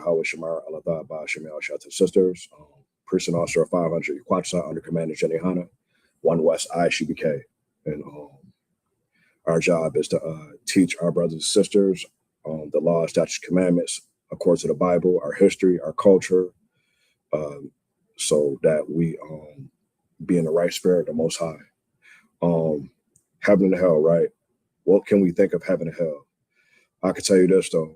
Yahweh Shemar Alatha Ba Shemel Shata Sisters, priest and officer of 500 Quachsa under Commander Jenny Hanna, 1 West ISUPK. And our job is to teach our brothers and sisters the law, statutes, commandments, according to the Bible, our history, our culture, so that we be in the right spirit, the Most High. Heaven and hell, right? What can we think of heaven and hell? I can tell you this, though.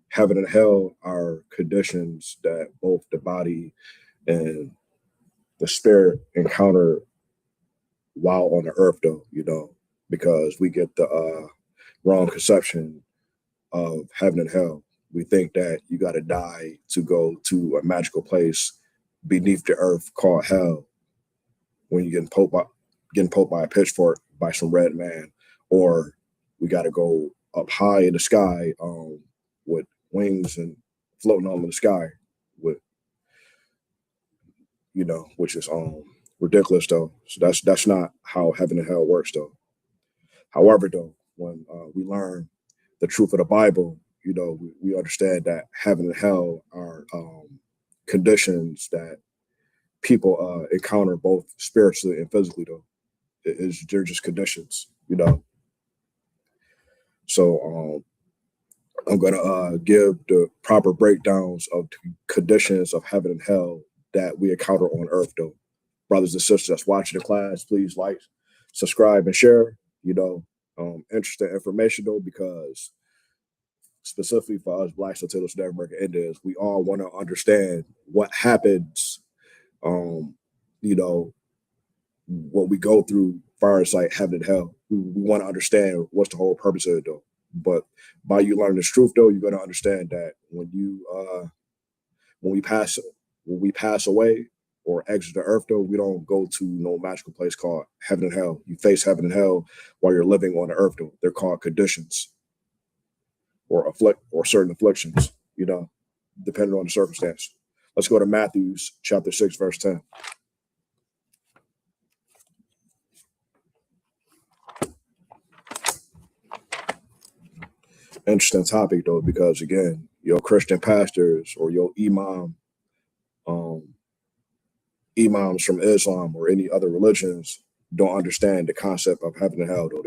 Heaven and hell are conditions that both the body and the spirit encounter while on the earth, though, because we get the wrong conception of heaven and hell. We think that you got to die to go to a magical place beneath the earth called hell when you're getting poked by a pitchfork by some red man, or we got to go up high in the sky with wings and floating on in the sky with, which is ridiculous, though. So that's not how heaven and hell works, though. However, though, when we learn the truth of the Bible, we understand that heaven and hell are conditions that people encounter both spiritually and physically, though. They're just conditions, So I'm going to give the proper breakdowns of the conditions of heaven and hell that we encounter on earth, though. Brothers and sisters that's watching the class, please like, subscribe, and share. Interesting information, though, because specifically for us Blacks, Latinos, Native American Indians, we all want to understand what happens, when we go through far as like heaven and hell. We want to understand what's the whole purpose of it, though. But by you learning this truth, though, you're going to understand that when we pass away or exit the earth, though, we don't go to no magical place called heaven and hell. You face heaven and hell while you're living on the earth, though. They're called conditions or certain afflictions, depending on the circumstance. Let's go to Matthew chapter 6, verse 10. Interesting topic, though, because again, your Christian pastors or your imams from Islam or any other religions don't understand the concept of heaven and hell, though.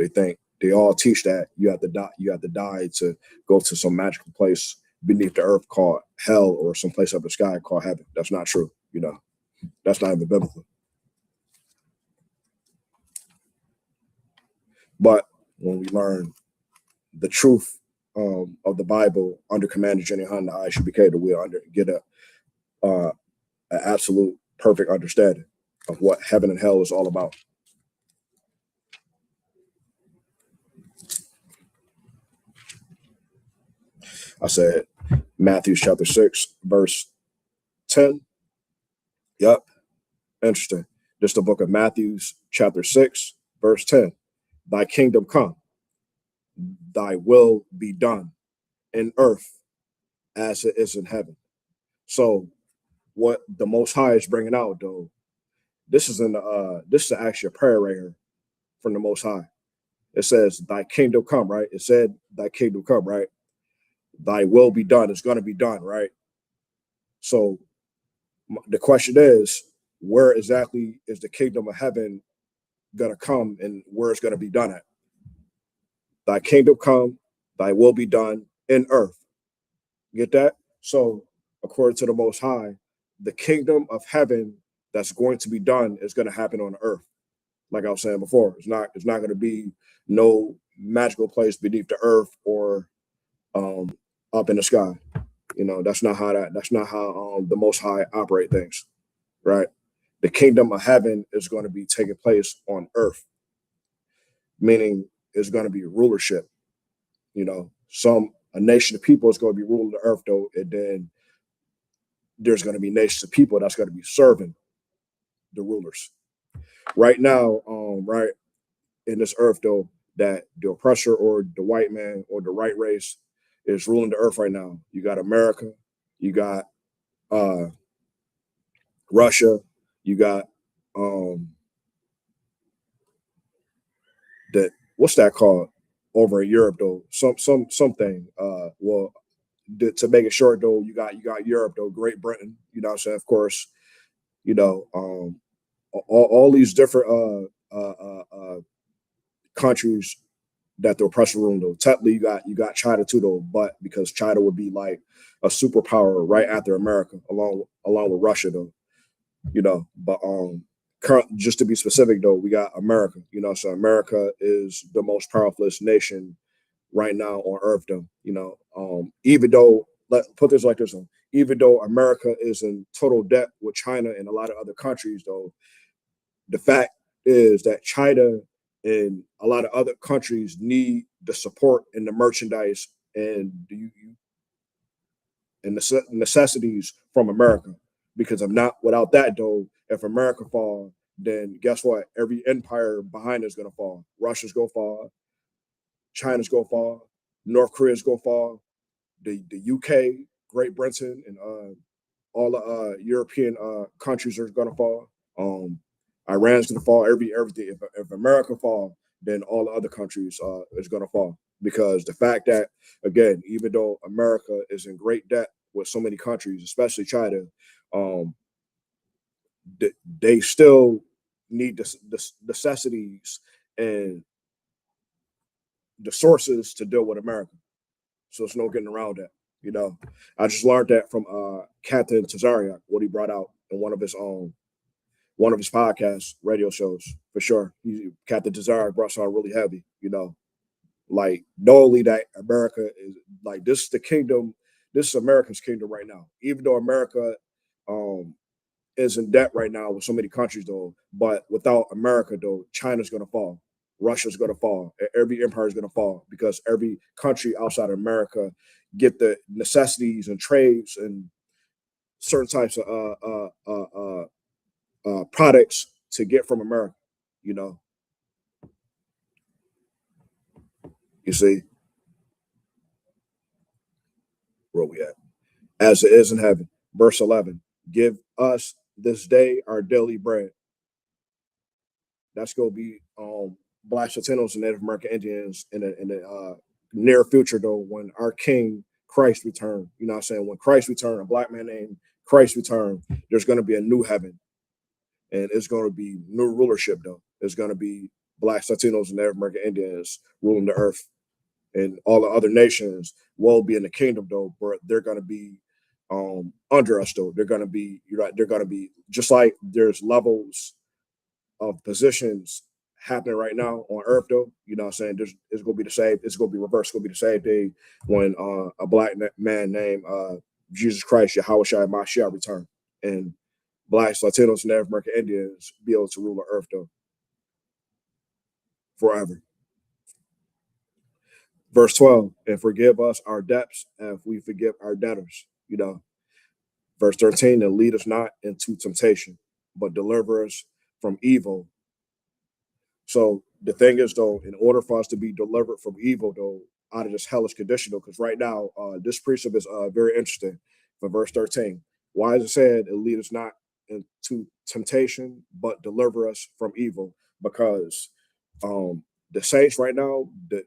They all teach that you have to die to go to some magical place beneath the earth called hell or some place up in the sky called heaven. That's not true, That's not even biblical. But when we learn the truth of the Bible under Commander Jenny Hanna, ISUPK, that we'll get an absolute perfect understanding of what heaven and hell is all about. I said Matthew chapter 6, verse 10. Yep. Interesting. This is the book of Matthew chapter 6, verse 10. Thy kingdom come, thy will be done in earth as it is in heaven. So what the Most High is bringing out, though, this is actually a prayer right here from the Most High. It says, thy kingdom come, right? It said, thy kingdom come, right? Thy will be done. It's going to be done, right? So the question is, where exactly is the kingdom of heaven going to come and where it's going to be done at? Thy kingdom come, thy will be done in earth. Get that? So according to the Most High, the kingdom of heaven that's going to be done is going to happen on earth. Like I was saying before, it's not going to be no magical place beneath the earth or up in the sky. That's not how the Most High operate things, right? The kingdom of heaven is going to be taking place on earth, meaning it's going to be rulership. A nation of people is going to be ruling the earth, though, and then there's going to be nations of people that's going to be serving the rulers. Right now, right in this earth, though, that the oppressor or the white man or the right race is ruling the earth right now. You got America, you got Russia, you got what's that called over in Europe, though? Something. Well, to make it short though, you got Europe though, Great Britain, you know what I'm saying? Of course, you know, all these different countries that the oppressor ruled though. Technically, you got China too though, but because China would be like a superpower right after America, along with Russia though, you know. But just to be specific though, we got America, you know. So America is the most powerful nation right now on Earth though, you know. Even though put this like this though, even though America is in total debt with China and a lot of other countries though, the fact is that China and a lot of other countries need the support and the merchandise and the necessities from America. Because I'm not without that though, if America fall, then guess what? Every empire behind us is gonna fall. Russia's gonna fall, China's gonna fall, North Korea's gonna fall, the UK, Great Britain, and all the European countries are gonna fall. Iran's gonna fall. Everything. If America fall, then all the other countries is gonna fall. Because the fact that again, even though America is in great debt with so many countries, especially China, um, they still need the necessities and the sources to deal with America. So it's no getting around that. You know, I just learned that from Captain Tazariak, what he brought out in one of his podcast radio shows for sure. Captain Tazariak brought something really heavy. You know, like not only that America is like this is the kingdom, this is America's kingdom right now. Even though America um, is in debt right now with so many countries though, but without America though, China's gonna fall. Russia's going to fall. Every empire is going to fall because every country outside of America get the necessities and trades and certain types of products to get from America. You know, you see where we at. As it is in heaven. Verse 11. Give us this day our daily bread. That's going to be Blacks, Latinos, and Native American Indians in the near future, though, when our King Christ return. You know what I'm saying? When Christ return, a black man named Christ return, there's going to be a new heaven. And it's going to be new rulership, though. It's going to be Blacks, Latinos, and Native American Indians ruling the earth. And all the other nations will be in the kingdom, though, but they're going to be under us, though. They're going to be, you're right, they're going to be just like there's levels of positions happening right now on earth though. You know what I'm saying? It's gonna be the same, it's gonna be reversed, it's gonna be the same thing when a black man named Jesus Christ, Yahweh Shai Mashiach return. And Blacks, Latinos, and Native American Indians be able to rule the earth though. Forever. Verse 12, and forgive us our debts if we forgive our debtors. You know, verse 13, and lead us not into temptation, but deliver us from evil. So the thing is, though, in order for us to be delivered from evil, though, out of this hellish condition, though, because right now, this precept is very interesting for verse 13. Why is it said, it lead us not into temptation, but deliver us from evil? Because the saints right now, the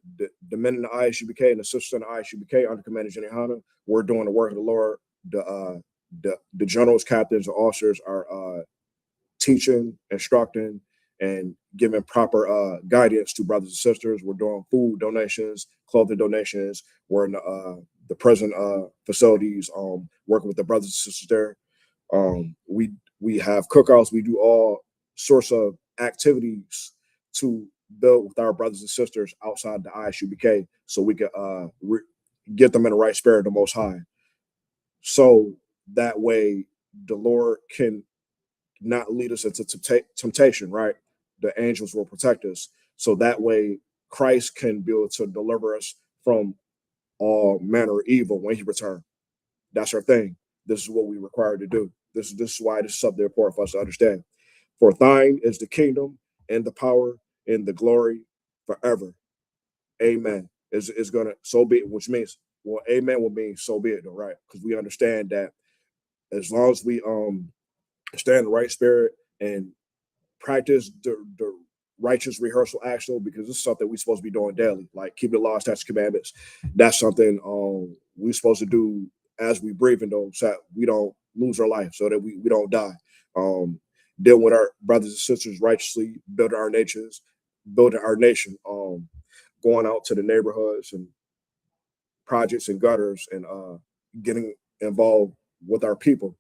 men in the ISUPK and the sisters in the ISUPK under command of Jenny Hanna, we're doing the work of the Lord. The generals, captains, and officers are teaching, instructing, and giving proper guidance to brothers and sisters. We're doing food donations, clothing donations. We're in the prison facilities, working with the brothers and sisters there. We have cookouts. We do all sorts of activities to build with our brothers and sisters outside the ISUPK, so we can get them in the right spirit of the Most High. So that way, the Lord can not lead us into temptation, right? The angels will protect us. So that way, Christ can be able to deliver us from all manner of evil when he returns. That's our thing. This is what we require to do. This is why this is something important for us to understand. For thine is the kingdom and the power and the glory forever. Amen. Is gonna so be it, which means well, amen will mean so be it, though, right? Because we understand that as long as we stay in the right spirit and practice the righteous rehearsal action, because this is something we're supposed to be doing daily, like keeping the law, statutes, commandments. That's something we're supposed to do as we breathing though, so that we don't lose our life, so that we don't die. Deal with our brothers and sisters righteously, building our nation. Going out to the neighborhoods and projects and gutters and getting involved with our people.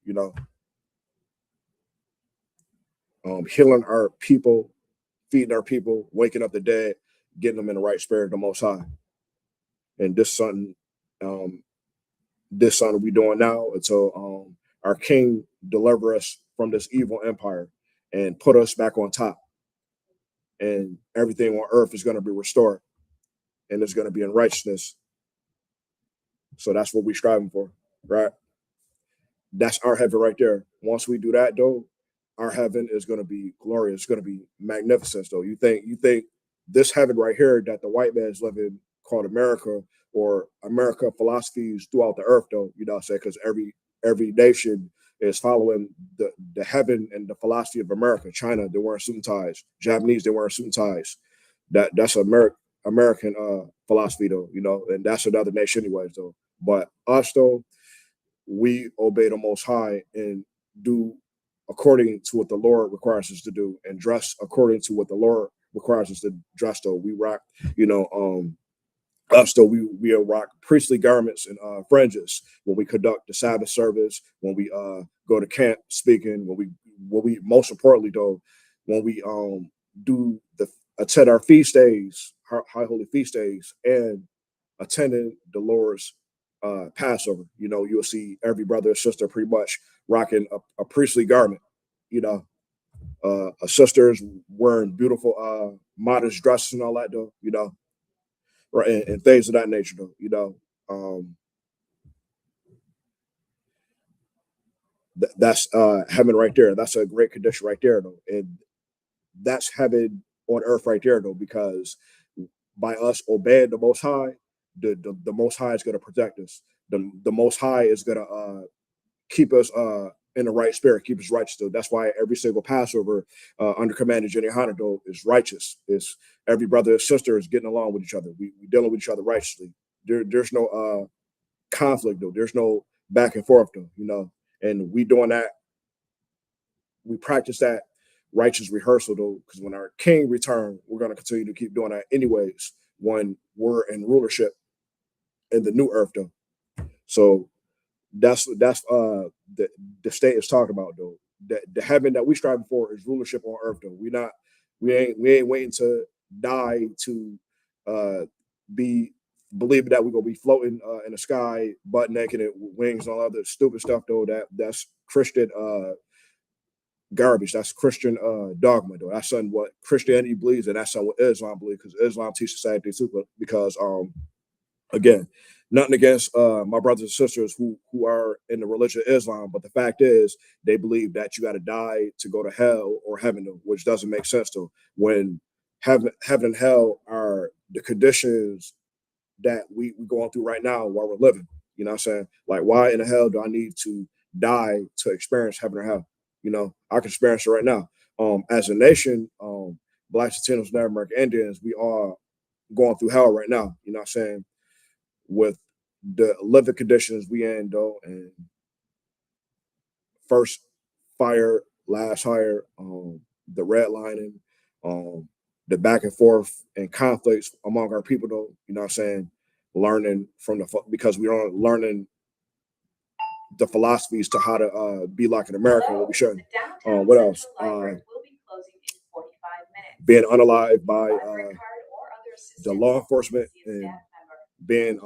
Healing our people, feeding our people, waking up the dead, getting them in the right spirit of the Most High. And um, this something we doing now until our King deliver us from this evil empire and put us back on top. And everything on earth is going to be restored, and it's going to be in righteousness. So that's what we're striving for, right? That's our heaven right there. Once we do that, though, our heaven is going to be glorious. It's going to be magnificent. Though you think this heaven right here that the white man is living, called America, or America philosophies throughout the earth, though, what I'm saying? Because every nation is following the heaven and the philosophy of America. China, they're wearing suit and ties. Japanese, they're wearing suit and ties. That's American philosophy, though, and that's another nation anyways, though. But us, though, we obey the Most High and do according to what the Lord requires us to do, and dress according to what the Lord requires us to dress. Though we rock, us though we rock priestly garments and fringes when we conduct the Sabbath service, when we go to camp speaking, when we most importantly though, when we do attend our feast days, high holy feast days, and attending the Lord's Passover. You'll see every brother or sister pretty much rocking a priestly garment. A sister's wearing beautiful modest dresses and all that though. Right, and things of that nature though. That's heaven right there. That's a great condition right there though, and that's heaven on earth right there though, because by us obeying the Most High, the Most High is going to protect us. The Most High is going to keep us in the right spirit, keep us righteous. Though. That's why every single Passover under Commander Jenny Hanado is righteous. Is every brother and sister is getting along with each other. We dealing with each other righteously. There's no conflict though. There's no back and forth though. And we doing that. We practice that righteous rehearsal though, because when our King return, we're going to continue to keep doing that anyways. When we're in rulership in the new earth though. So that's the state is talking about though. The heaven that we striving for is rulership on earth though. We ain't waiting to die to be believing that we're gonna be floating in the sky butt naked and wings and all other stupid stuff though. That's Christian garbage. That's Christian dogma though. That's something what Christianity believes, and that's something what Islam believes, because Islam teaches the same thing too. Because again, nothing against my brothers and sisters who are in the religion of Islam, but the fact is they believe that you got to die to go to hell or heaven, which doesn't make sense to when heaven and hell are the conditions that we going through right now while we're living. You know what I'm saying? Like, why in the hell do I need to die to experience heaven or hell? I can experience it right now. As a nation, Blacks, Latinos, Native American Indians, we are going through hell right now. You know what I'm saying? With the living conditions we in though, and first fire, last hire, the redlining, the back and forth and conflicts among our people though, what I'm saying? Learning from because we are learning the philosophies to how to be like in America, what we shouldn't. What else? Being unalived by the law enforcement and being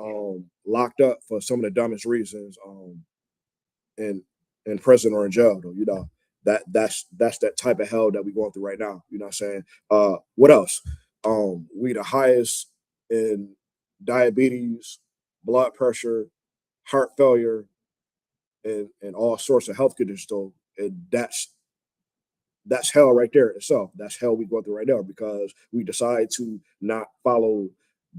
locked up for some of the dumbest reasons in prison or in jail though. That's that type of hell that we're going through right now. You know what I'm saying? What else? We the highest in diabetes, blood pressure, heart failure, and all sorts of health conditions though. And that's hell right there itself. That's hell we go through right now because we decide to not follow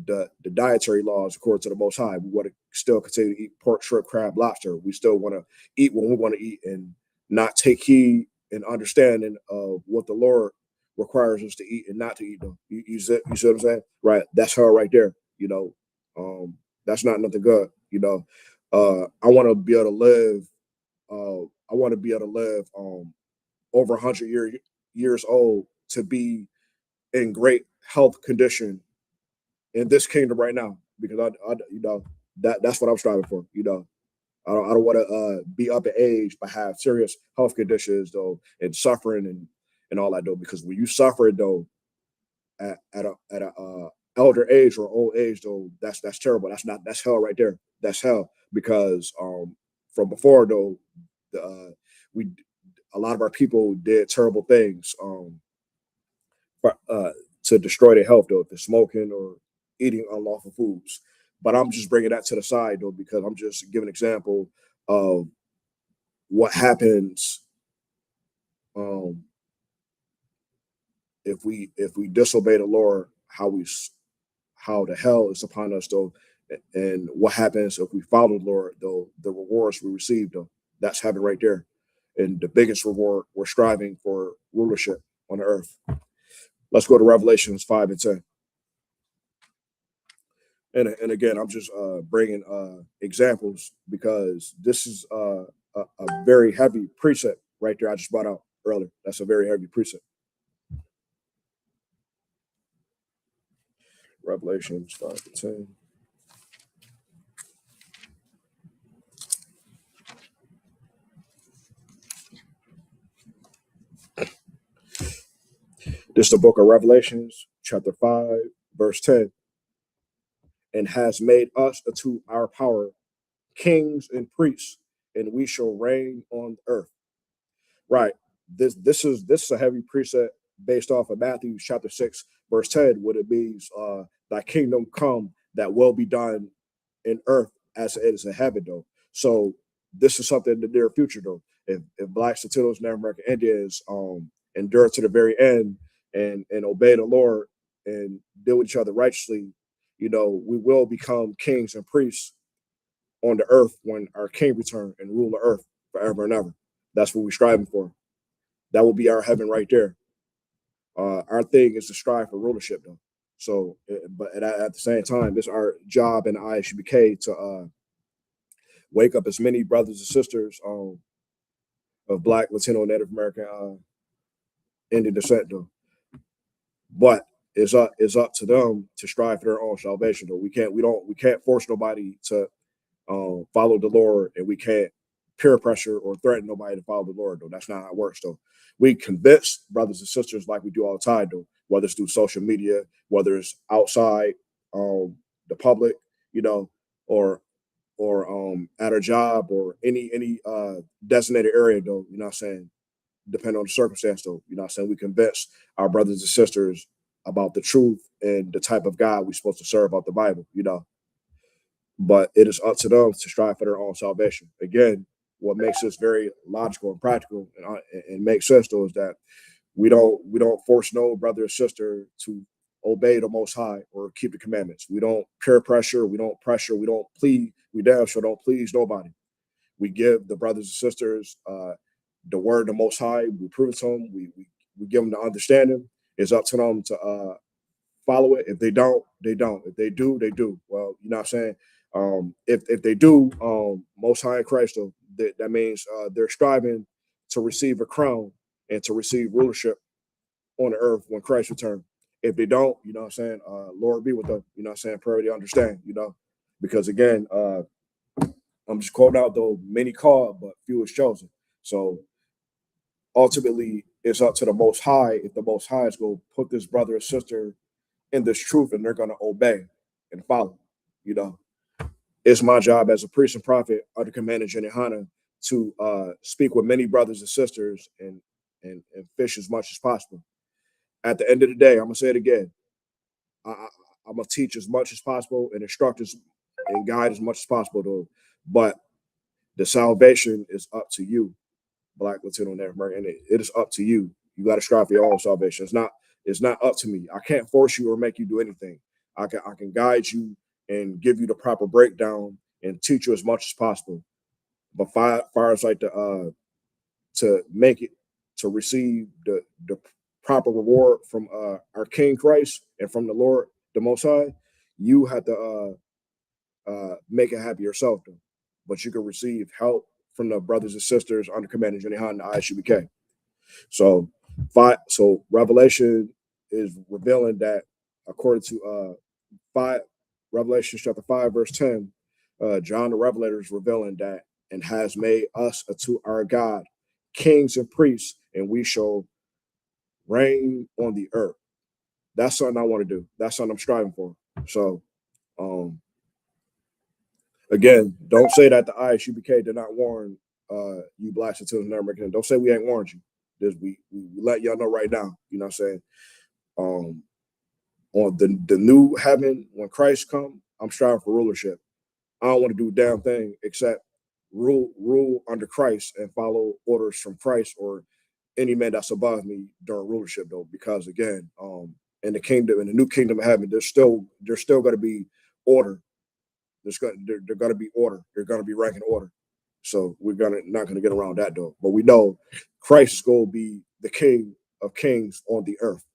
the dietary laws according to the Most High. We want to still continue to eat pork, shrimp, crab, lobster. We still want to eat what we want to eat and not take heed and understanding of what the Lord requires us to eat and not to eat them. You see what I'm saying? Right. That's hell right there. That's not nothing good. You know, I want to be able to live. I want to be able to live over 100 years old to be in great health condition in this kingdom right now, because that's what I'm striving for. I don't want to be up in age but have serious health conditions though, and suffering and all that though. Because when you suffer though at a elder age or old age though, that's terrible. That's hell right there. That's hell because from before though, we a lot of our people did terrible things to destroy their health though, if they're smoking or eating unlawful foods. But I'm just bringing that to the side though, because I'm just giving an example of what happens um, if we disobey the Lord, how the hell is upon us though, and what happens if we follow the Lord though, the rewards we receive though, that's heaven right there, and the biggest reward we're striving for rulership on the earth. Let's go to Revelations 5 and 10. And again, I'm just bringing examples because this is a very heavy precept right there. I just brought out earlier. That's a very heavy precept. Revelations 5 and 10. This is the book of Revelations, chapter 5, verse 10. And has made us unto our power kings and priests, and we shall reign on earth. Right. This is a heavy precept based off of Matthew chapter 6, verse 10, what it means, thy kingdom come, that will be done in earth as it is in heaven, though. So this is something in the near future, though. If blacks, Latinos, Native American Indians endure to the very end and obey the Lord and deal with each other righteously, we will become kings and priests on the earth when our king return and rule the earth forever and ever. That's what we're striving for. That will be our heaven right there. Our thing is to strive for rulership, though. So, but at the same time, it's our job in the ISUPK to wake up as many brothers and sisters of Black, Latino, Native American, Indian descent, though. But it's up to them to strive for their own salvation, though. We can't force nobody to follow the Lord, and we can't peer pressure or threaten nobody to follow the Lord, though. That's not how it works, though. We convince brothers and sisters like we do all the time, though, whether it's through social media, whether it's outside the public, or at our job or any designated area, though, you know what I'm saying, depending on the circumstance, though, you know what I'm saying, we convince our brothers and sisters about the truth and the type of God we're supposed to serve out the Bible. But it is up to them to strive for their own salvation. Again, what makes this very logical and practical and makes sense though is that we don't force no brother or sister to obey the Most High or keep the commandments. We don't peer pressure. We don't pressure. We don't plead. We damn sure don't please nobody. We give the brothers and sisters the word of the Most High. We prove it to them. We give them the understanding. It's up to them to follow it. If they don't, they don't. If they do, they do. Well, you know what I'm saying? If they do, Most High in Christ, though, that means they're striving to receive a crown and to receive rulership on the earth when Christ returns. If they don't, you know what I'm saying? Lord be with them. You know what I'm saying? Pray they understand, because again, I'm just quoting out though, many called, but few is chosen. So ultimately, it's up to the Most High. If the Most High is going to put this brother or sister in this truth and they're going to obey and follow, you know, it's my job as a priest and prophet under Commander Jenihana to speak with many brothers and sisters and fish as much as possible. At the end of the day, I'm gonna say it again. I'm gonna teach as much as possible and instruct and guide as much as possible, though. But the salvation is up to you, Black, Latino, Native American. It is up to you. You got to strive for your own salvation. It's not up to me. I can't force you or make you do anything. I can guide you and give you the proper breakdown and teach you as much as possible. But far as like to make it to receive the proper reward from our King Christ and from the Lord, the Most High, you have to make it happen yourself, though. But you can receive help from the brothers and sisters under command of Jenny Han and the ISUPK. So, Revelation is revealing that according to Revelation chapter 5, verse 10, John the Revelator is revealing that and has made us to our God kings and priests, and we shall reign on the earth. That's something I want to do. That's something I'm striving for. So, again, don't say that the ISUPK did not warn you blacks and children of American. Don't say we ain't warned you. We let y'all know right now. You know what I'm saying? On the new heaven, when Christ come, I'm striving for rulership. I don't want to do a damn thing except rule under Christ and follow orders from Christ or any man that's above me during rulership, though, because again, in the kingdom, in the new kingdom of heaven, there's still going to be order. There's going to be order. There's going to be rank and order. So we're not gonna get around that, though. But we know Christ is going to be the King of Kings on the earth,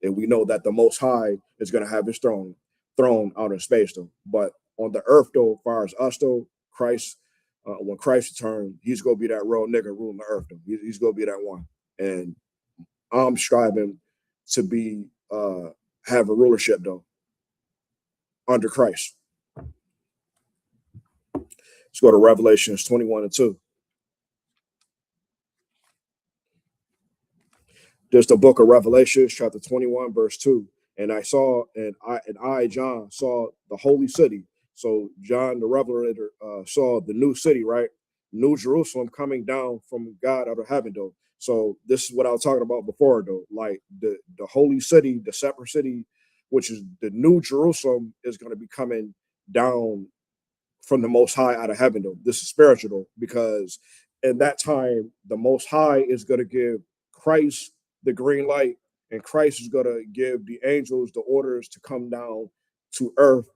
and we know that the Most High is going to have His throne out in space, though. But on the earth, though, as far as us, though, Christ, when Christ returns, He's going to be that real nigga ruling the earth, though. He's going to be that one, and I'm striving to be have a rulership, though, under Christ. Let's go to Revelations 21:2. There's the book of Revelations, chapter 21, verse 2. And I, John, saw the holy city. So John the Revelator saw the new city, right? New Jerusalem coming down from God out of heaven, though. So this is what I was talking about before, though. Like the holy city, the separate city, which is the new Jerusalem, is going to be coming down from the Most High out of heaven, though. This is spiritual, though, because in that time, the Most High is going to give Christ the green light, and Christ is going to give the angels the orders to come down to earth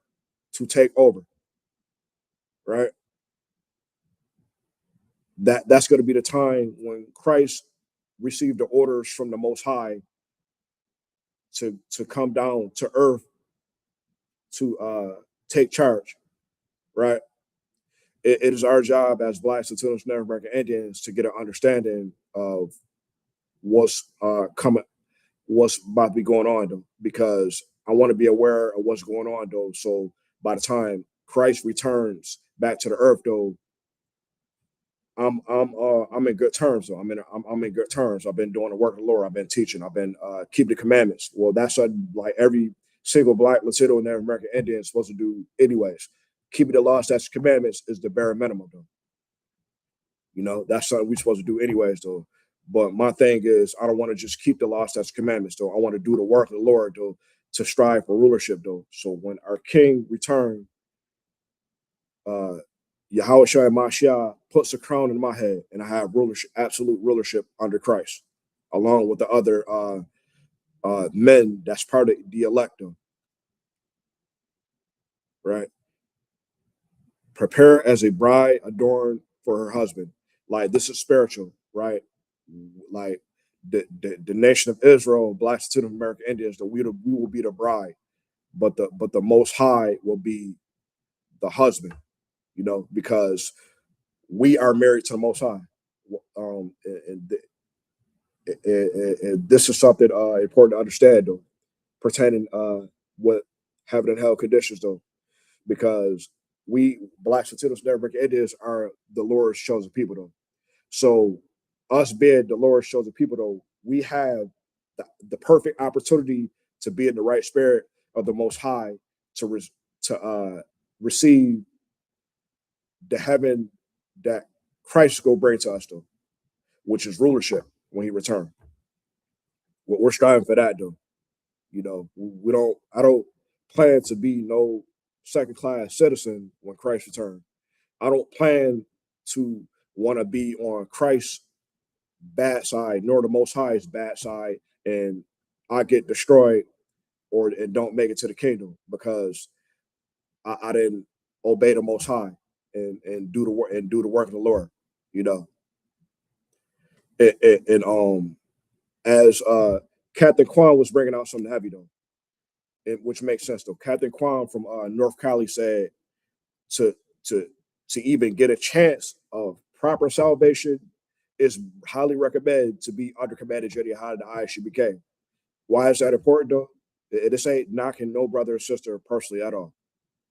to take over, right? That's going to be the time when Christ received the orders from the Most High to come down to earth to take charge, right? It is our job as blacks and Native American Indians to get an understanding of what's coming, what's about to be going on, though, because I want to be aware of what's going on, though. So by the time Christ returns back to the earth, though, I'm in good terms, though. I'm in good terms. I've been doing the work of the Lord. I've been teaching. I've been keeping the commandments. Well, that's what like every single black Latino and Native American Indian is supposed to do, anyways. Keeping the law, statutes, commandments is the bare minimum, though. You know, that's something we're supposed to do, anyways, though. But my thing is, I don't want to just keep the law, statutes, commandments, though. I want to do the work of the Lord, though, to strive for rulership, though. So when our King returns, Yahweh Shai Mashiach puts a crown in my head, and I have rulership, absolute rulership under Christ, along with the other men that's part of the elect, right? Prepare as a bride adorned for her husband. Like this is spiritual, right? Like the nation of Israel, blacks to the American Indians, that we will be the bride, but the Most High will be the husband, you know, because we are married to the Most High. And this is something important to understand, though, pertaining what heaven and hell conditions, though, because we blacks, Latinos, and American Indians are the Lord's chosen people, though. So us being the Lord's chosen people, though, we have the perfect opportunity to be in the right spirit of the Most High to receive the heaven that Christ will bring to us, though, which is rulership when He returns. We're striving for that, though. You know, I don't plan to be no second-class citizen when Christ returns. I don't plan to want to be on Christ's bad side, nor the Most High's bad side, and I get destroyed and don't make it to the kingdom because I didn't obey the Most High and do the work of the Lord. You know, and as Captain Quan was bringing out something heavy, though, which makes sense, though. Captain Quan from North Cali said to to to even get a chance of proper salvation, is highly recommended to be under commanded Jenny how the ISUPK. Why is that important though? This ain't knocking no brother or sister personally at all.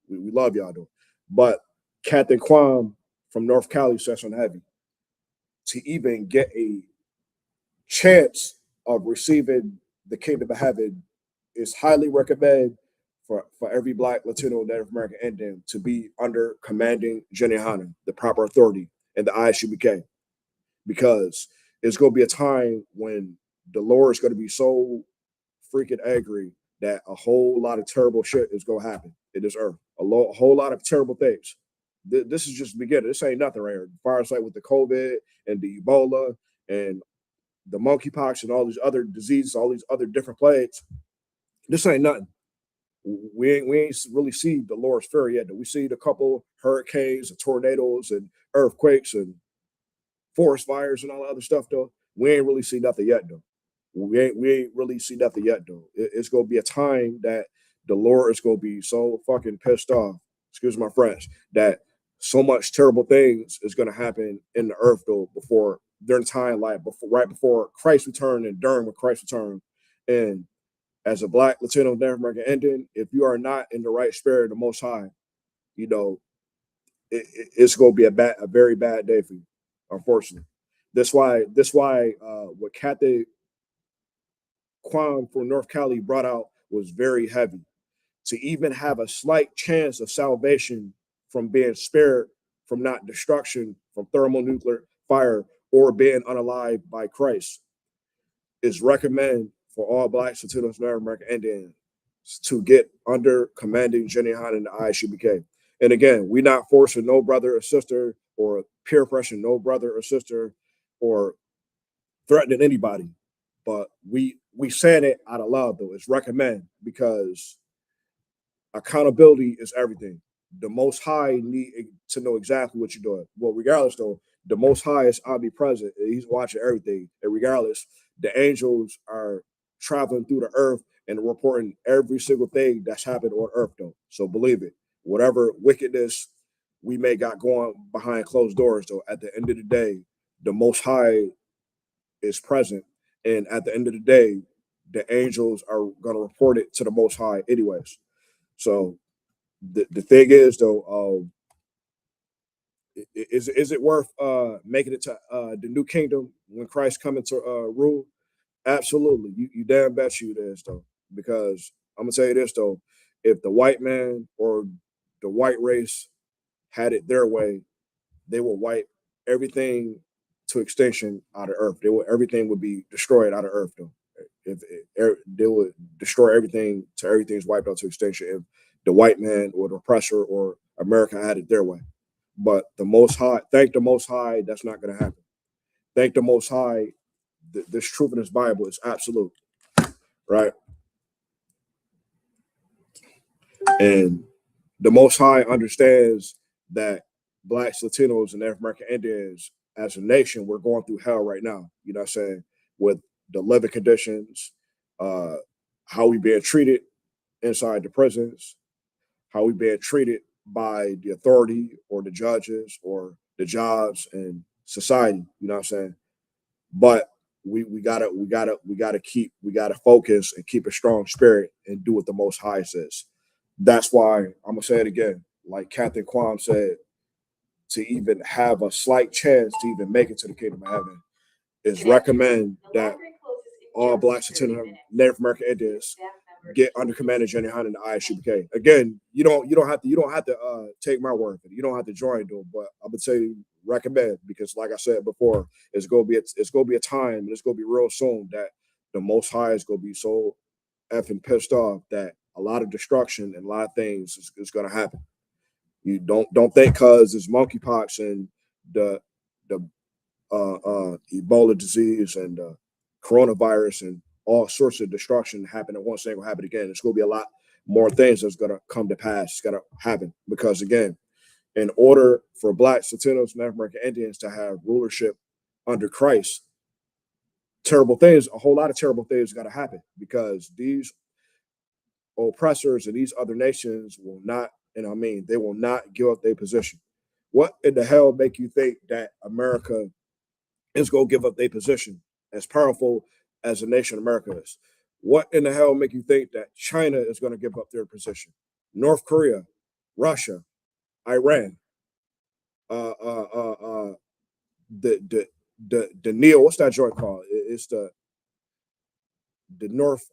We love y'all though. But Captain Quam from North Cali says on heavy to even get a chance of receiving the kingdom of heaven is highly recommended for every Black, Latino, Native American Indian to be under commanding Jenihana, the proper authority, and the ISUPK. Because it's going to be a time when the Lord is going to be so freaking angry that a whole lot of terrible shit is going to happen in this earth. A whole lot of terrible things. This is just the beginning. This ain't nothing right here. Fires like with the COVID and the Ebola and the monkeypox and all these other diseases, all these other different plagues. This ain't nothing. We ain't really see the Lord's fury yet. We see the couple hurricanes and tornadoes and earthquakes and forest fires and all that other stuff though. We ain't really see nothing yet though. We ain't really see nothing yet though. It's gonna be a time that the Lord is gonna be so fucking pissed off. Excuse my French. That so much terrible things is gonna happen in the earth though before during time, like right before Christ's return and during when Christ's return. And as a Black, Latino, Native American Indian, if you are not in the right spirit of the Most High, you know, it's going to be a very bad day for you, unfortunately. That's why what Kathy Kwan from North Cali brought out was very heavy. To even have a slight chance of salvation from being spared from not destruction, from thermonuclear fire, or being unalived by Christ is recommended for all Blacks, Latinos, Native American Indians to get under commanding Jenny Han and the ISUPK. And again, we're not forcing no brother or sister or peer pressure, no brother or sister or threatening anybody. But we saying it out of love though. It's recommend because accountability is everything. The Most High need to know exactly what you're doing. Well, regardless though, the Most High is omnipresent. He's watching everything. And regardless, the angels are traveling through the earth and reporting every single thing that's happened on earth though. So believe it. Whatever wickedness we may got going behind closed doors though, at the end of the day, the Most High is present. And at the end of the day, the angels are going to report it to the Most High anyways. So the thing is though, is it worth making it to the new kingdom when Christ coming to rule? Absolutely. You damn bet you it is though. Because I'm gonna tell you this though, if the white man or the white race had it their way, they will wipe everything to extinction out of earth. Everything would be destroyed out of earth though. If they would destroy everything to everything's wiped out to extinction if the white man or the oppressor or America had it their way. But the Most High, thank the Most High, that's not going to happen. Thank the Most High, this truth in this Bible is absolute, right? And the Most High understands that Blacks, Latinos, and Native American Indians, as a nation, we're going through hell right now. You know what I'm saying? With the living conditions, how we being treated inside the prisons, how we being treated by the authority or the judges or the jobs and society. You know what I'm saying? But we gotta focus and keep a strong spirit and do what the Most High says. That's why I'm gonna say it again, like Captain Quam said, to even have a slight chance to even make it to the kingdom of heaven is recommend that all Blacks and Native American Indians get under command of Jenny Han and the ISUPK. Again, you don't have to take my word for it. You don't have to join them, but I would say recommend because, like I said before, it's gonna be a time and it's gonna be real soon that the Most High is gonna be so effing pissed off that a lot of destruction and a lot of things is gonna happen. You don't think because it's monkeypox and the Ebola disease and coronavirus and all sorts of destruction happen at once, ain't gonna happen again. It's gonna be a lot more things that's gonna come to pass. It's gonna happen because again, in order for Blacks, Latinos, and African Indians to have rulership under Christ, a whole lot of terrible things got to happen because these oppressors and these other nations will not And I mean, they will not give up their position. What in the hell make you think that America is going to give up their position, as powerful as the nation America is? What in the hell make you think that China is going to give up their position? North Korea, Russia, Iran, uh, uh, uh, uh, the Neil, what's that joint called? It's the North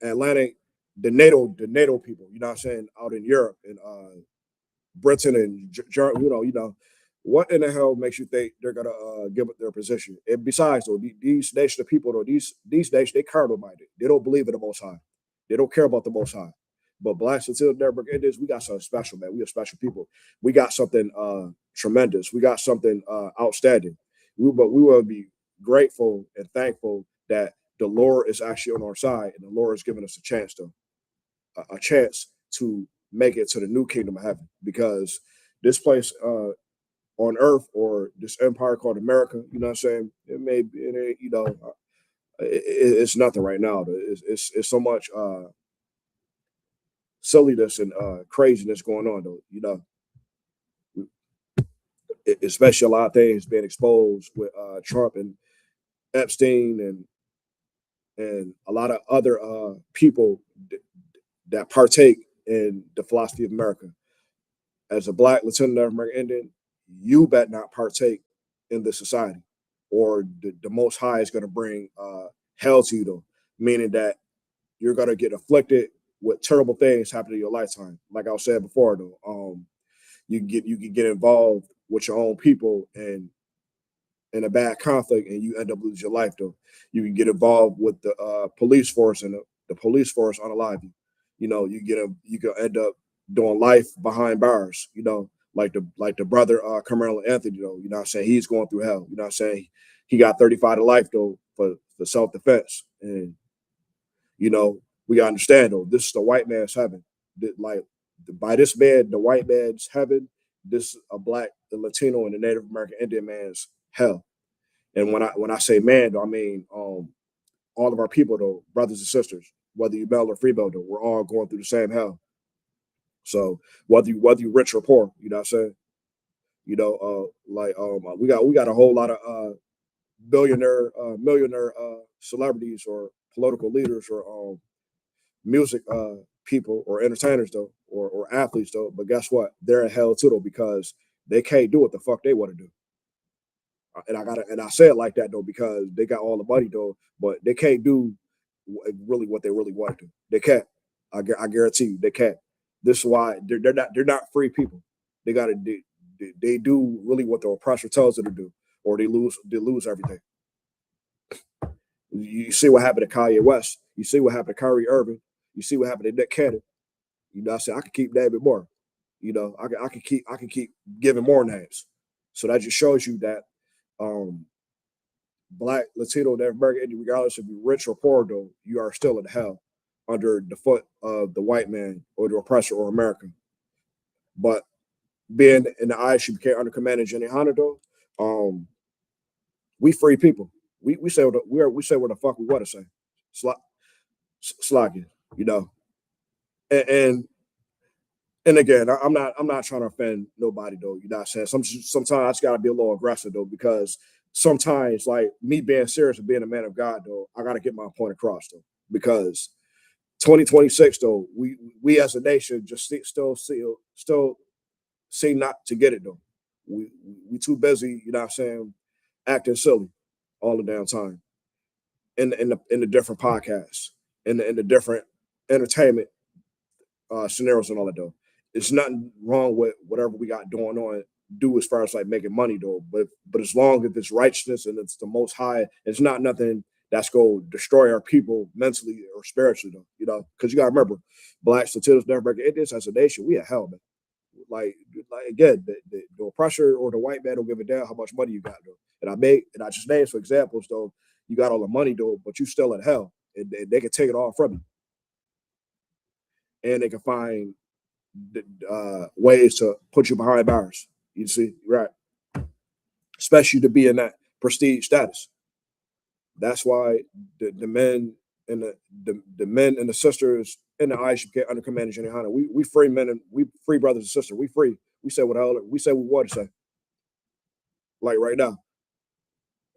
Atlantic, the NATO people. You know what I'm saying? Out in Europe and Britain and Germany. What in the hell makes you think they're gonna give up their position? And besides, though, these nation of people, though, these nations, they carnal minded. They don't believe in the Most High. They don't care about the Most High. But blacks until never Indians, we got something special, man. We are special people. We got something tremendous. We got something outstanding. But we will be grateful and thankful that the Lord is actually on our side, and the Lord is giving us a chance to make it to the new kingdom of heaven. Because this place on earth, or this empire called America, you know what I'm saying? It may be, it's nothing right now. It's so much silliness and craziness going on, though. Especially a lot of things being exposed with Trump and Epstein and a lot of other people that partake in the philosophy of America. As a Black, Latino, American Indian, you bet not partake in this society, or the Most High is going to bring hell to you, though, meaning that you're going to get afflicted with terrible things happening in your lifetime. Like I was saying before, though, you can get involved with your own people and in a bad conflict, and you end up losing your life, though. You can get involved with the police force, and the police force unalive you. You can end up doing life behind bars. Like the brother Carmelo Anthony, though. You know what I'm saying? He's going through hell. You know what I'm saying? He got 35 to life, though, for self defense. And we gotta understand, though, this is the white man's heaven. Like, by this man, the white man's heaven, this is a Black, the Latino, and the Native American Indian man's hell. And when I say man, though, I mean all of our people, though, brothers and sisters, whether you male or female, though, we're all going through the same hell. So whether you rich or poor, you know what I'm saying? We got a whole lot of millionaire celebrities or political leaders or music people or entertainers, though, or athletes, though. But guess what? They're in hell too, though, because they can't do what the fuck they want to do. And I say it like that, though, because they got all the money, though, but they can't do really what they really want to do. They can't. I guarantee you, they can't. This is why they're not free people. They got to they do really what the oppressor tells them to do, or they lose everything. You see what happened to Kanye West. You see what happened to Kyrie Irving. You see what happened to Nick Cannon. I said I could keep naming more. I can keep giving more names. So that just shows you that Black, Latino, Native American Indian, regardless if you're rich or poor, though, you are still in hell under the foot of the white man or the oppressor or America. But being in the ISUPK under command of Jenny Hanna, though, we free people. We say we say what the fuck we want to say. Slacking, and again, I'm not trying to offend nobody, though. You know what I'm saying? Sometimes I just gotta be a little aggressive, though, because sometimes, like, me being serious and being a man of God, though, I gotta get my point across, though, because 2026, though, we as a nation just still seem not to get it, though. We too busy, you know what I'm saying, acting silly all the damn time in the different podcasts, in the different entertainment scenarios and all that, though. It's nothing wrong with whatever we got going on, do as far as like making money, though. But as long as it's righteousness and it's the Most High, it's not nothing that's going to destroy our people mentally or spiritually, though. Because you got to remember, Blacks, Latinos, Native American Indians, as a nation, we are hell, man. Like again, the oppressor or the white man don't give a damn how much money you got, though. And I just named some examples, though. You got all the money, though, but you still in hell, and they can take it all from you, and they can find ways to put you behind bars. You see, right? Especially to be in that prestige status. That's why the men and the men and the sisters in the ISUPK under command of Jenny Hanna. We free men and we free brothers and sisters. We free. We say what we say we want to say. Like right now.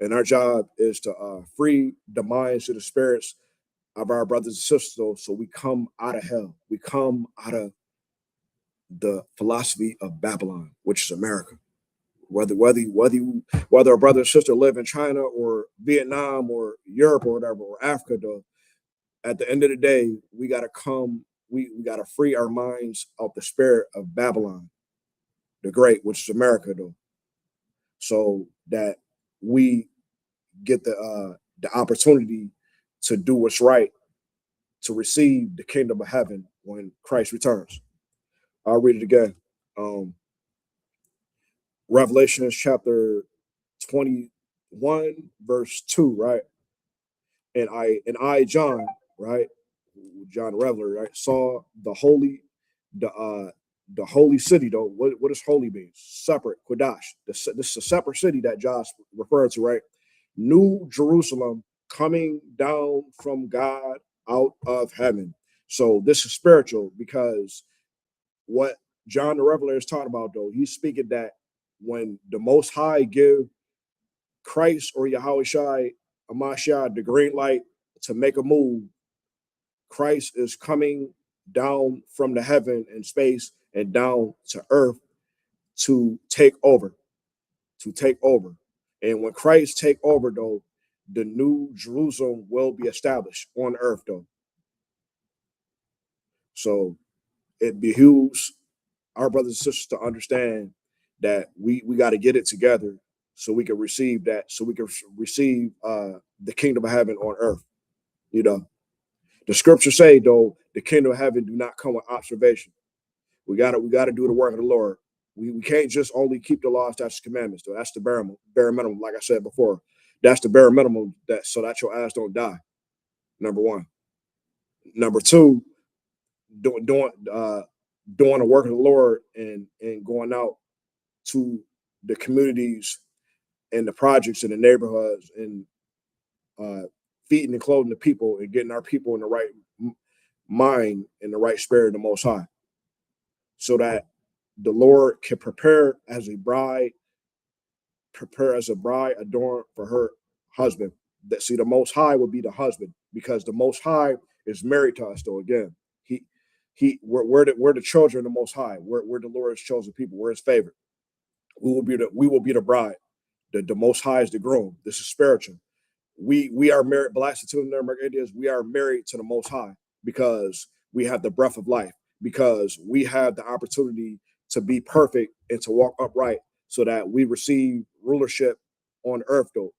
And our job is to free the minds and the spirits of our brothers and sisters, so we come out of hell. We come out of the philosophy of Babylon, which is America. Whether a brother or sister live in China or Vietnam or Europe or whatever, or Africa, though, at the end of the day, we gotta come. We gotta free our minds of the spirit of Babylon, the Great, which is America, though, so that we get the opportunity to do what's right, to receive the kingdom of heaven when Christ returns. I'll read it again. Revelation chapter 21, verse 2, right? And I, John, right? John the Reveler, right? Saw the holy city, though. What does holy mean? Separate, Kodash. This is a separate city that Josh referred to, right? New Jerusalem coming down from God out of heaven. So this is spiritual, because what John the Reveler is talking about, though, he's speaking that when the Most High give Christ or Yahweh Shai Amashiach the green light to make a move, Christ is coming down from the heaven and space and down to earth to take over. And when Christ take over, though, the new Jerusalem will be established on earth, though. So it behooves our brothers and sisters to understand that we got to get it together so we can receive that, so we can receive the kingdom of heaven on earth. You know, the scriptures say, though, the kingdom of heaven do not come with observation. We gotta do the work of the Lord. We can't just only keep the law, statutes, commandments, though. That's the bare minimum. Like I said before, that's the bare minimum, that so that your ass don't die. Number one. Number two, doing the work of the Lord and going out to the communities and the projects in the neighborhoods and feeding and clothing the people and getting our people in the right mind and the right spirit of the Most High, so that the Lord can prepare as a bride adorned for her husband. That, see, the Most High will be the husband, because the Most High is married to us. Though, again, we're the children of the Most High. We're the Lord's chosen people. We're His favorite. We will be the bride. The Most High is the groom. This is spiritual. We are married. Blacks and American Indians, we are married to the Most High, because we have the breath of life, because we have the opportunity to be perfect and to walk upright, so that we receive rulership on earth, though,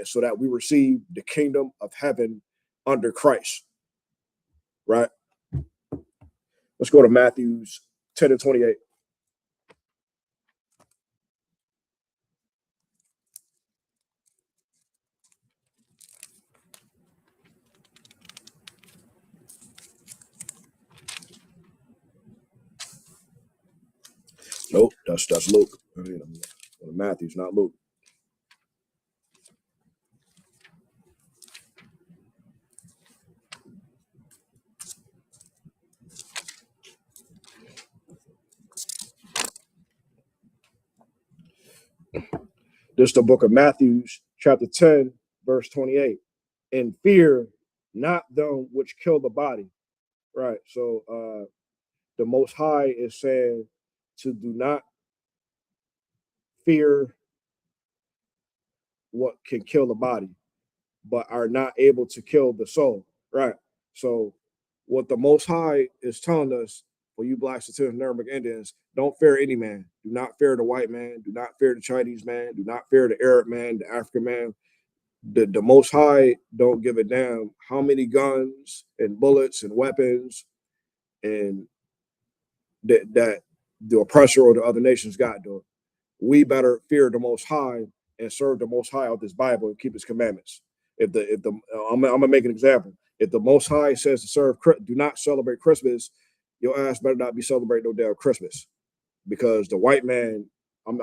so that we receive the kingdom of heaven under Christ. Right? Let's go to Matthew 10 and 28. Nope, that's Luke. Matthew's, not Luke. This is the book of Matthew, chapter 10, verse 28. And fear not them which kill the body. Right. So the Most High is saying to do not fear what can kill the body, but are not able to kill the soul. Right. So what the Most High is telling us, for you Blacks, Latins, and American Indians, don't fear any man. Do not fear the white man. Do not fear the Chinese man. Do not fear the Arab man, the African man. The Most High don't give a damn how many guns and bullets and weapons and that the oppressor or the other nations got, though. We better fear the Most High and serve the Most High of this Bible and keep His commandments. I'm gonna make an example. If the Most High says to do not celebrate Christmas, your ass better not be celebrating no damn Christmas, because the white man. I'm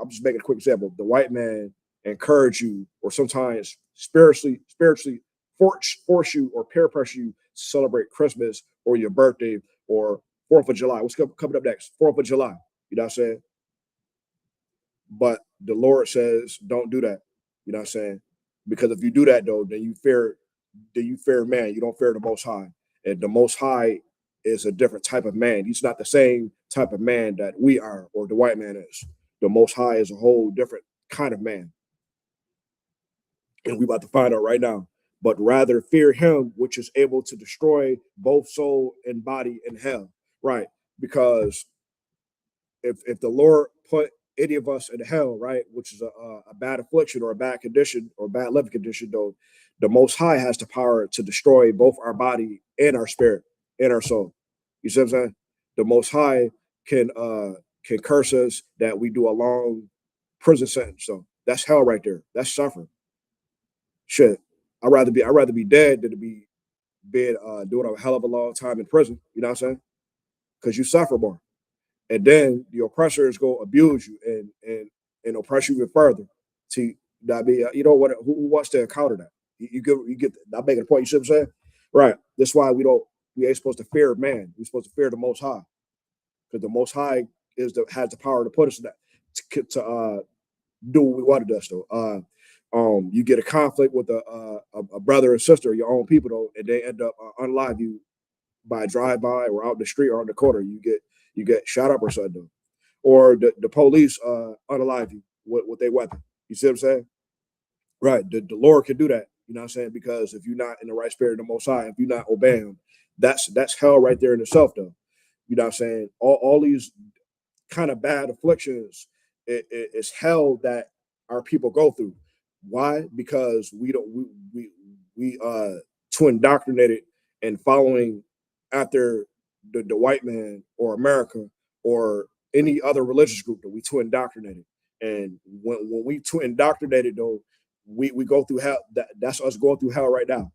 just making a quick example. The white man encourage you, or sometimes spiritually force you or peer pressure you to celebrate Christmas or your birthday or 4th of July. What's coming up next? 4th of July. You know what I'm saying? But the Lord says, don't do that. You know what I'm saying? Because if you do that, though, then you fear man. You don't fear the Most High. And the Most High is a different type of man. He's not the same type of man that we are or the white man is. The Most High is a whole different kind of man. And we about to find out right now. But rather fear him, which is able to destroy both soul and body in hell. Right. Because if the Lord put any of us in hell, right, which is a bad affliction or a bad condition or a bad living condition, though, the Most High has the power to destroy both our body and our spirit and our soul. You see what I'm saying? The Most High can curse us that we do a long prison sentence. So that's hell right there. That's suffering. Shit, I'd rather be dead than to be doing a hell of a long time in prison. You know what I'm saying? Because you suffer more. And then the oppressors go abuse you and oppress you even further. See, I mean, you know what? Who wants to encounter that? You get. I'm making a point. You see what I'm saying? Right. That's why we ain't supposed to fear man. We're supposed to fear the Most High, because the Most High has the power to put us in that to do what we want to do. So, you get a conflict with a brother or sister, your own people, though, and they end up unalive you by drive by or out the street or on the corner. You get shot up or something, or the police unalive you with their weapon. You see what I'm saying? Right. The Lord can do that. You know what I'm saying? Because if you're not in the right spirit of the Most High, if you're not obeying Him, that's hell right there in itself, though. You know what I'm saying? All these kind of bad afflictions is hell that our people go through. Why? Because we don't too indoctrinated and following after the white man or America or any other religious group that we too indoctrinated. And when we too indoctrinated, though, we go through hell. That's us going through hell right now.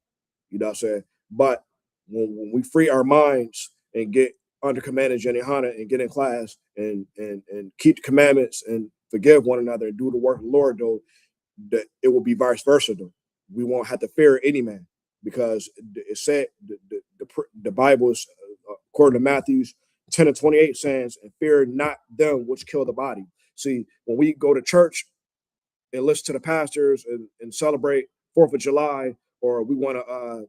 You know what I'm saying? But when we free our minds and get under command of Jenny Hanna and get in class and keep the commandments and forgive one another and do the work of the Lord, though, that it will be vice versa, though. We won't have to fear any man, because it said the Bible is according to Matthew 10 and 28 says, and fear not them which kill the body. See, when we go to church and listen to the pastors and celebrate 4th of July, or we want to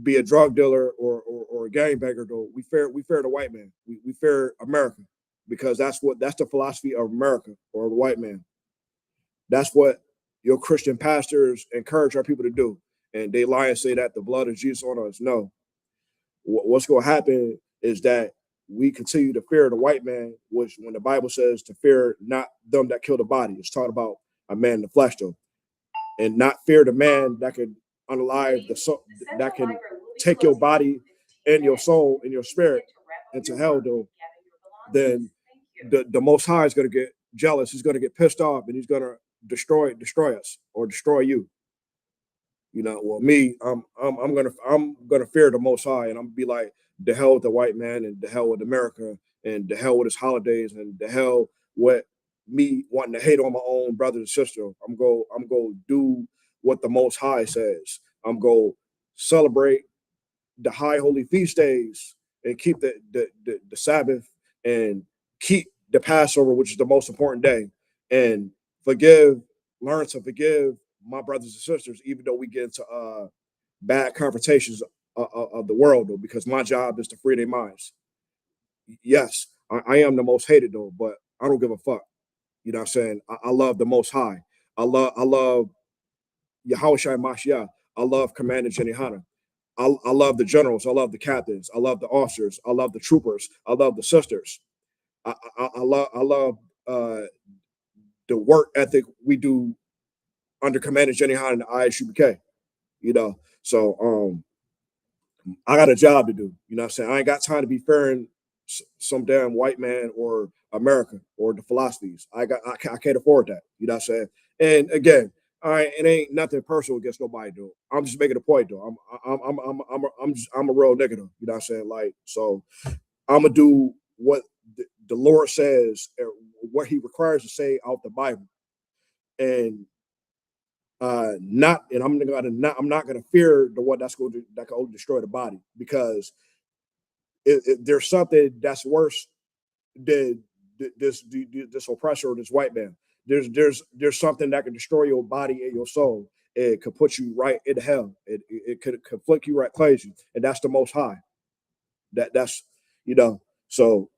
be a drug dealer or a gangbanger, though, we fear the white man. We fear America, because that's the philosophy of America or the white man. That's what your Christian pastors encourage our people to do. And they lie and say that the blood of Jesus on us. No. What's going to happen is that we continue to fear the white man, which when the Bible says to fear not them that kill the body, it's talking about a man in the flesh, though, and not fear the man that can unalive the soul, that can take your body and your soul and your spirit into hell, though. Then the Most High is going to get jealous. He's going to get pissed off, and he's going to destroy us or destroy you. You know, well, me, I'm gonna fear the Most High, and I'm gonna be like, the hell with the white man, and the hell with America, and the hell with his holidays, and the hell with me wanting to hate on my own brother and sister. I'm go do what the Most High says. I'm go celebrate the high holy feast days and keep the Sabbath and keep the Passover, which is the most important day, and learn to forgive my brothers and sisters, even though we get into bad confrontations of the world, though, because my job is to free their minds. Yes, I am the most hated, though, but I don't give a fuck. You know what I'm saying? I love the Most High. I love Yahushua Mashiach. I love Commander Jenny Hanna. I love the generals. I love the captains. I love the officers. I love the troopers. I love the sisters. I love the work ethic we do under Commander Jenny Hanna and the ISUPK. You know, so I got a job to do. You know what I'm saying? I ain't got time to be fearing some damn white man or America or the philosophies. I can't afford that. You know what I'm saying? And again, it ain't nothing personal against nobody, though. I'm just making a point, though. I'm a real nigga, though. You know what I'm saying? Like, so I'm gonna do what the Lord says, what He requires to say out the Bible, and I'm not gonna fear the one that can only destroy the body, because there's something that's worse than this oppressor or this white man. There's something that can destroy your body and your soul. It could put you right in hell. It could conflict you right crazy, and that's the Most High. That's you know. So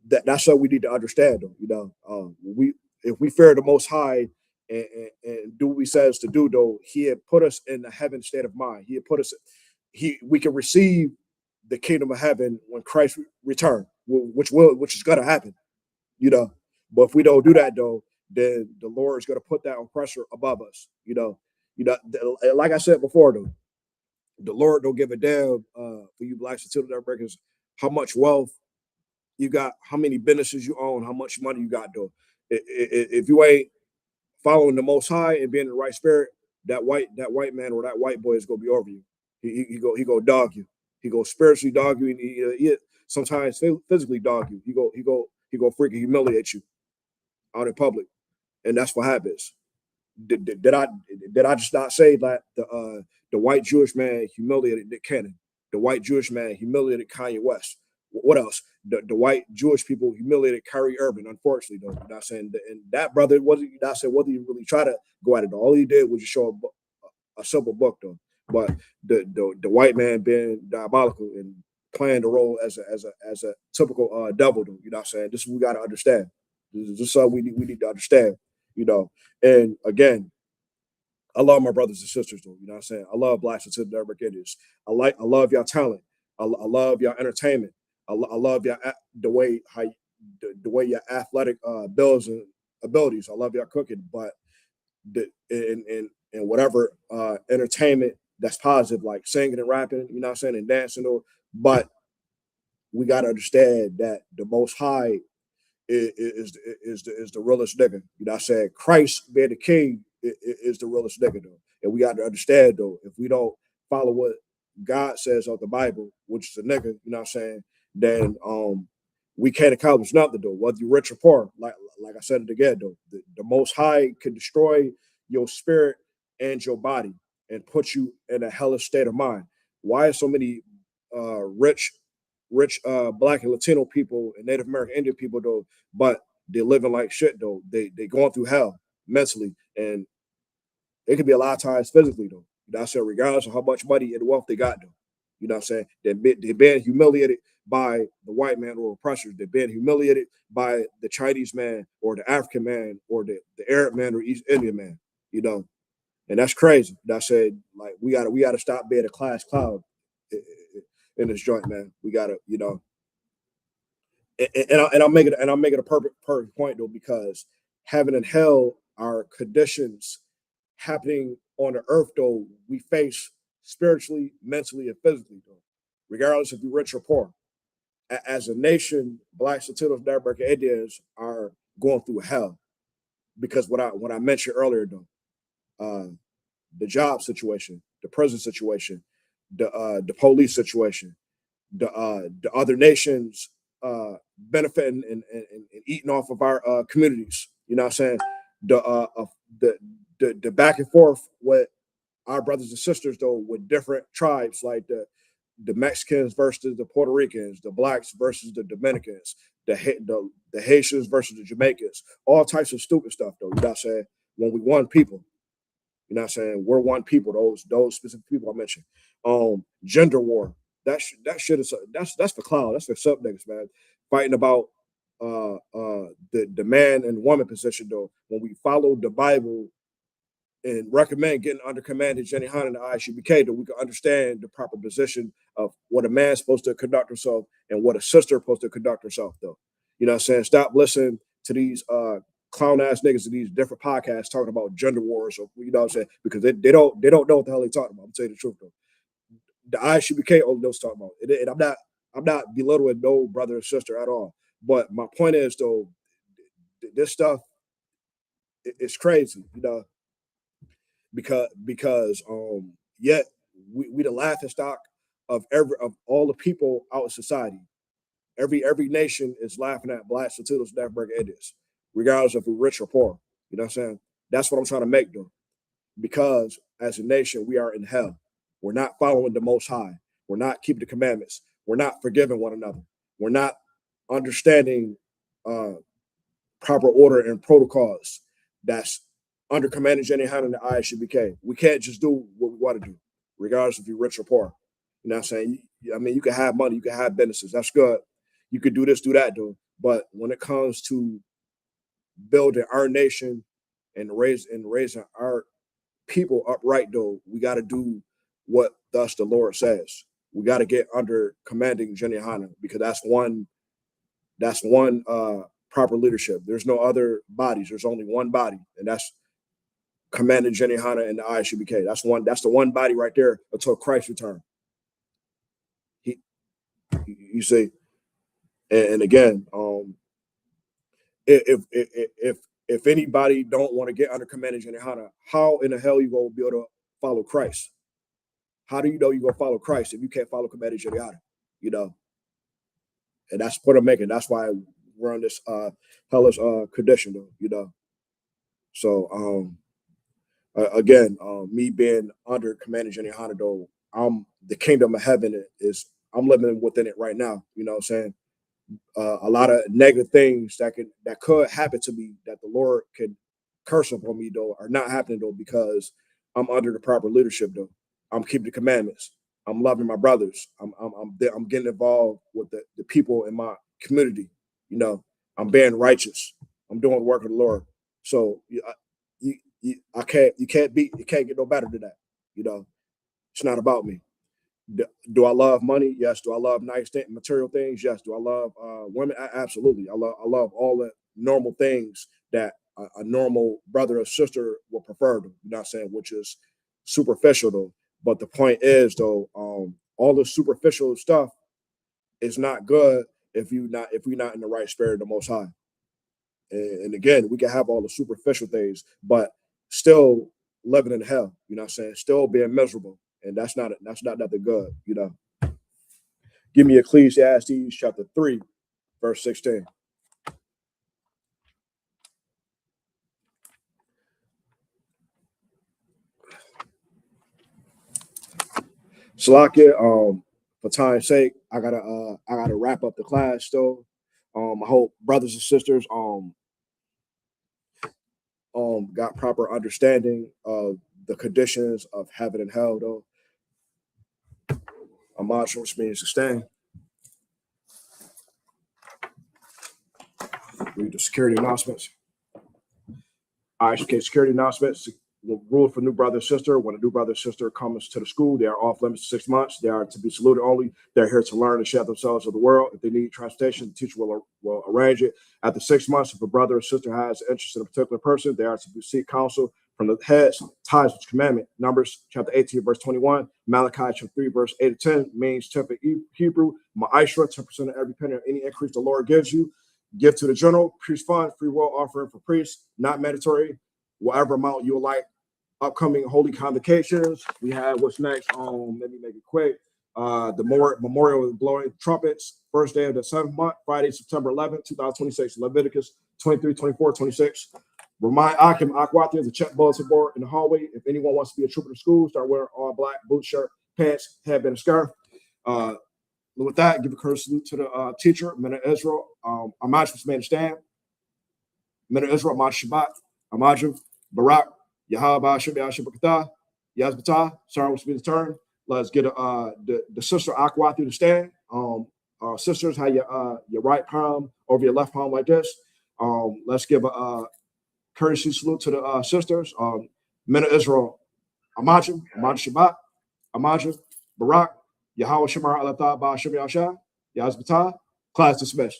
that's what we need to understand, though. We if we fear the Most High and do what He says to do, though, He had put us in the heaven state of mind. He had put us. We can receive the kingdom of heaven when Christ return, which is gonna happen. But if we don't do that, though, then the Lord is gonna put that oppressor above us. Like I said before, though, the Lord don't give a damn for you blacks and children Americans how much wealth you got, how many businesses you own, how much money you got, though. If you ain't following the Most High and being in the right spirit, that white man or that white boy is gonna be over you. He go dog you. He go spiritually dog you, and he sometimes physically dog you. He go freaking humiliate you out in public, and that's what happens. Did I just not say that the white Jewish man humiliated Nick Cannon? The white Jewish man humiliated Kanye West. What else? The white Jewish people humiliated Kyrie Irving. Unfortunately, though, you're not saying, and that brother wasn't. You're not saying whether he really tried to go at it. All he did was just show a simple book, though. But the white man being diabolical and playing the role as a typical devil, though. You know what I'm saying? This is what we got to understand. This is something we need to understand. And again, I love my brothers and sisters, though. You know what I'm saying? I love blacks and Cincinnati Indians. I love y'all talent. I love y'all entertainment. I love y'all the way your athletic builds and abilities. I love y'all cooking, but in whatever entertainment that's positive, like singing and rapping, you know what I'm saying, and dancing, but we got to understand that the Most High is the realest nigga. You know what I'm saying? Christ being the king is the realest nigga, though. And we got to understand, though, if we don't follow what God says of the Bible, which is a nigga, you know what I'm saying, then we can't accomplish nothing, though, whether you're rich or poor. Like I said it again, though, the Most High can destroy your spirit and your body and put you in a hellish state of mind. Why are so many rich black and Latino people and Native American Indian people, though, but they're living like shit, though. They going through hell mentally, and it could be a lot of times physically, though. You know what I'm saying? Regardless of how much money and wealth they got, though. You know what I'm saying? They're being humiliated by the white man or oppressors. They're being humiliated by the Chinese man or the African man or the Arab man or East Indian man, and that's crazy. That said, like we gotta stop being a class cloud in this joint, man. We gotta, and I'll make it a perfect point, though, because heaven and hell are conditions happening on the earth, though, we face spiritually, mentally, and physically, though, regardless if you're rich or poor. As a nation, blacks, Latinos, Native American Indians are going through hell because what I mentioned earlier, though, the job situation, the prison situation, the police situation, the other nations benefiting and eating off of our communities. You know what I'm saying? The back and forth with our brothers and sisters, though, with different tribes, like the Mexicans versus the Puerto Ricans, the blacks versus the Dominicans, the Haitians versus the Jamaicans, all types of stupid stuff, though. You know what I'm saying? When we one people, you know what I'm saying? We're one people, those specific people I mentioned. Gender war. That shit is that's for clown. That's for sub niggas, man. Fighting about the man and woman position, though. When we follow the Bible and recommend getting under command of Jenny Han and the ISUPK, that we can understand the proper position of what a man's supposed to conduct himself and what a sister is supposed to conduct herself, though. You know what I'm saying? Stop listening to these clown ass niggas in these different podcasts talking about gender wars, or you know what I'm saying? Because they don't know what the hell they talking about. I'm telling you the truth, though. The ISUPK only knows what talking about. And I'm not belittling no brother or sister at all. But my point is, though, this stuff is crazy, because yet we the laughing stock of all the people out in society. Every nation is laughing at blacks, Latinos, Native American Indians, regardless if we're rich or poor. You know what I'm saying? That's what I'm trying to make, though. Because as a nation, we are in hell. We're not following the Most High. We're not keeping the commandments. We're not forgiving one another. We're not understanding proper order and protocols that's under command of Jenny Han and the ISUPK. We can't just do what we want to do, regardless if you're rich or poor. You know what I'm saying? I mean, you can have money, you can have businesses. That's good. You could do this, do that, though. But when it comes to building our nation and raising our people upright, though, we got to do what thus the Lord says. We got to get under commanding Jenny Han, because that's one proper leadership. There's no other bodies. There's only one body, and that's commanding Jenny Han and the ISUPK. That's the one body right there until Christ return. You see, and again, if anybody don't want to get under commanding Jenny Han, how in the hell you gonna be able to follow Christ? How do you know you're gonna follow Christ if you can't follow commanding Jenny Han? You know, and that's what I'm making. That's why we're on this hellish condition, though. You know, so again, me being under commanding Jenny Han, though, the kingdom of heaven I'm living within it right now. You know what I'm saying? A lot of negative things that could happen to me that the Lord could curse upon me, though, are not happening, though, because I'm under the proper leadership, though. I'm keeping the commandments. I'm loving my brothers. I'm getting involved with the people in my community. You know, I'm being righteous. I'm doing the work of the Lord. So you can't get no better than that. You know, it's not about me. Do I love money? Yes. Do I love nice material things? Yes. Do I love women? Absolutely. I love all the normal things that a normal brother or sister will prefer. You know what I'm saying? Which is superficial, though. But the point is, though, all the superficial stuff is not good if we're not in the right spirit of the Most High. And again, we can have all the superficial things, but still living in hell. You know what I'm saying? Still being miserable. And that's not nothing good, you know. Give me Ecclesiastes chapter 3, verse 16. Salakia, for time's sake, I gotta wrap up the class, though. I hope brothers and sisters got proper understanding of the conditions of heaven and hell, though. Amaj, which means to stand. Read the security announcements. ISUPK security announcements. Rule for new brother or sister. When a new brother or sister comes to the school, they are off limits for 6 months. They are to be saluted only. They're here to learn and share themselves with the world. If they need transportation, the teacher will arrange it. After 6 months, if a brother or sister has interest in a particular person, they are to seek counsel from the heads, ties with commandment. Numbers chapter 18, verse 21. Malachi chapter 3, verse 8 to 10 means temper Hebrew. Ma'ashra, 10% of every penny of any increase the Lord gives you. Give to the general, priest fund, free will offering for priests, not mandatory. Whatever amount you would like. Upcoming holy convocations. We have what's next. Let me make it quick. The memorial of blowing trumpets, first day of the 7th month, Friday, September 11th, 2026. Leviticus 23, 24, 26. Remind Akim Akwati, there's a check bulletin board in the hallway. If anyone wants to be a trooper to school, start wearing all black, boot, shirt, pants, headband, and scarf. With that, give a courtesy salute to the teacher, Mina Israel. Amaj was made to stand. Mina Israel, Amaj Shabbat, Amaju, Barak, Yahaba Shabbat, Yazbata. Sorry, what's been turn. Let's get the sister Aqua through the stand. Sisters, have your right palm over your left palm like this. Let's give a courtesy salute to the sisters. Men of Israel, Amaju, Amaju Shabbat, Amaju, Barak, Yahweh Shemar Alatha Ba Shem Yasha, Yazbata. Class dismissed.